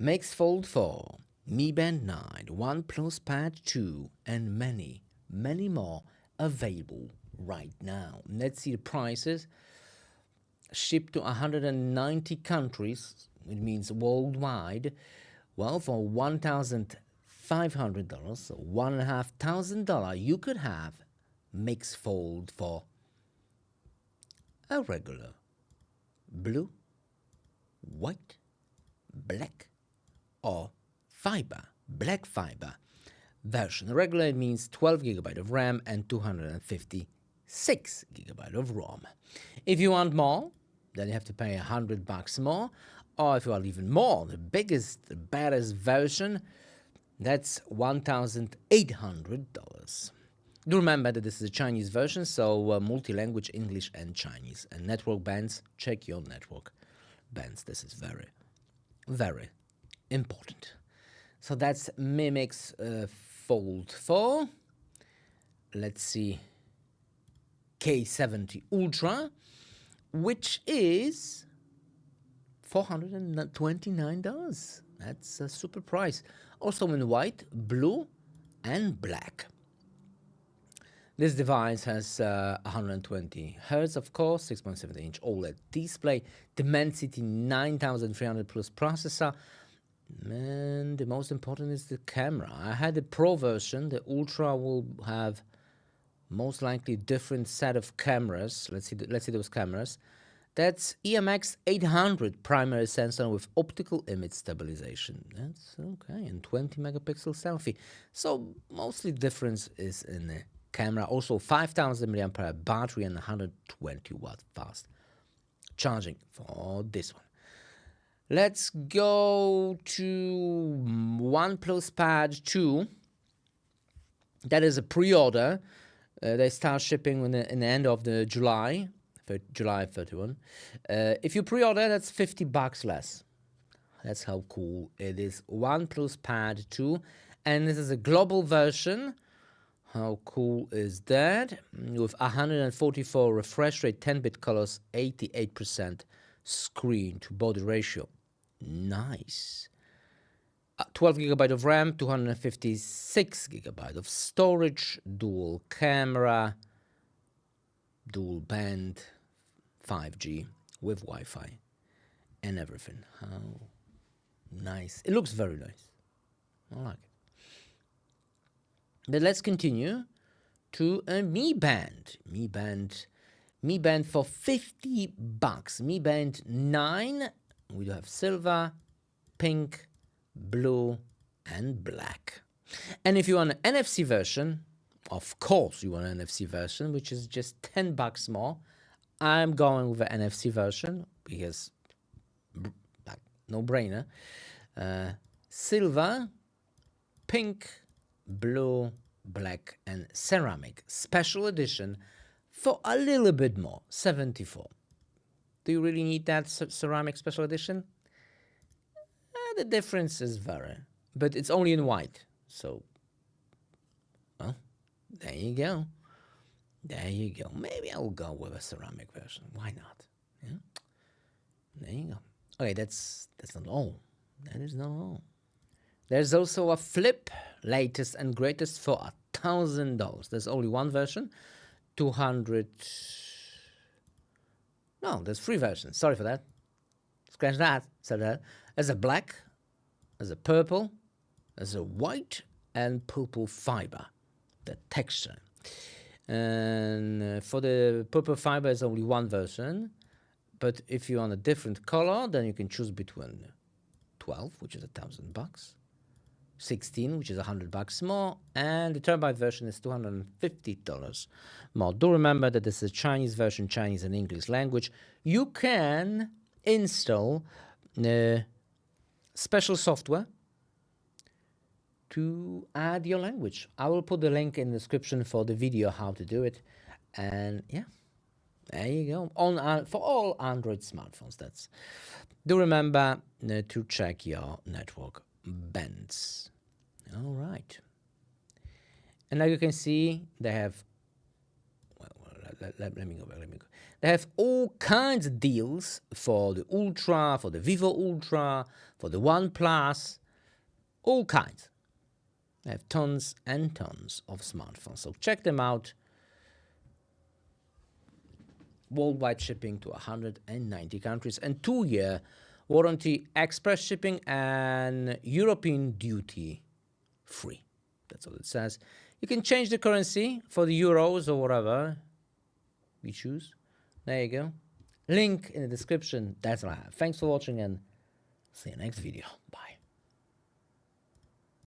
Mix Fold 4, Mi Band 9, OnePlus Pad 2, and many, many more available right now. Let's see the prices. Shipped to 190 countries, it means worldwide. Well, for $1,500, so $1,500, you could have Mix Fold for a regular blue, white, black, or black fiber version. Regular, it means 12 GB of RAM and 256 GB of ROM. If you want more, then you have to pay $100 more. Or if you want even more, the biggest, the baddest version, that's $1,800. Do remember that this is a Chinese version, so multi-language, English and Chinese. And network bands, check your network bands. This is very, very important. So that's Mi Mix Fold 4. Let's see, K70 Ultra, which is $429. That's a super price. Also in white, blue, and black. This device has 120 Hz, of course, 6.7-inch OLED display, Dimensity 9300 plus processor, and the most important is the camera. I had the Pro version. The Ultra will have most likely different set of cameras. Let's see those cameras. That's EMX 800 primary sensor with optical image stabilization. That's okay, and 20 megapixel selfie. So mostly difference is in the camera. Also 5000 mAh battery and 120 watt fast charging for this one. Let's go to OnePlus Pad 2. That is a pre-order. They start shipping in the end of July 31. If you pre-order, that's $50 less. That's how cool it is. OnePlus Pad 2. And this is a global version. How cool is that? With 144 refresh rate, 10-bit colors, 88% screen to body ratio. Nice. 12 GB of RAM, 256 GB of storage, dual camera, dual band, 5G with Wi-Fi and everything. How nice. It looks very nice. I like it. But let's continue to a Mi Band. Mi Band for $50. Mi Band 9. We do have silver, pink, blue, and black. And if you want an NFC version, of course you want an NFC version, which is just $10 more. I'm going with the NFC version because no brainer. Silver, pink, blue, black, and ceramic special edition for a little bit more, $74. Do you really need that ceramic special edition? The difference is very, but it's only in white. So, well, there you go. There you go. Maybe I'll go with a ceramic version. Why not? Yeah. There you go. Okay, that's not all. That is not all. There's also a flip, latest and greatest for $1,000. There's only one version, 200. No, there's three versions. Sorry for that. Scratch that. Said that. There's a black, there's a purple, there's a white, and purple fiber, the texture. And for the purple fiber, there's only one version. But if you want a different color, then you can choose between 12, which is $1,000, 16, which is $100 more, and the terabyte version is $250 more. Do remember that this is a Chinese version, Chinese and English language. You can install special software to add your language. I will put the link in the description for the video how to do it. And yeah, there you go. For all Android smartphones. Do remember to check your network bands. All right. And now you can see they have, let me go back. They have all kinds of deals for the Ultra, for the Vivo Ultra, for the OnePlus, all kinds. They have tons and tons of smartphones, so check them out. Worldwide shipping to 190 countries and 2-year warranty, express shipping, and European duty free. That's what it says. You can change the currency for the euros or whatever we choose. There you go. Link in the description. That's all I have. Thanks for watching and see you next video. Bye.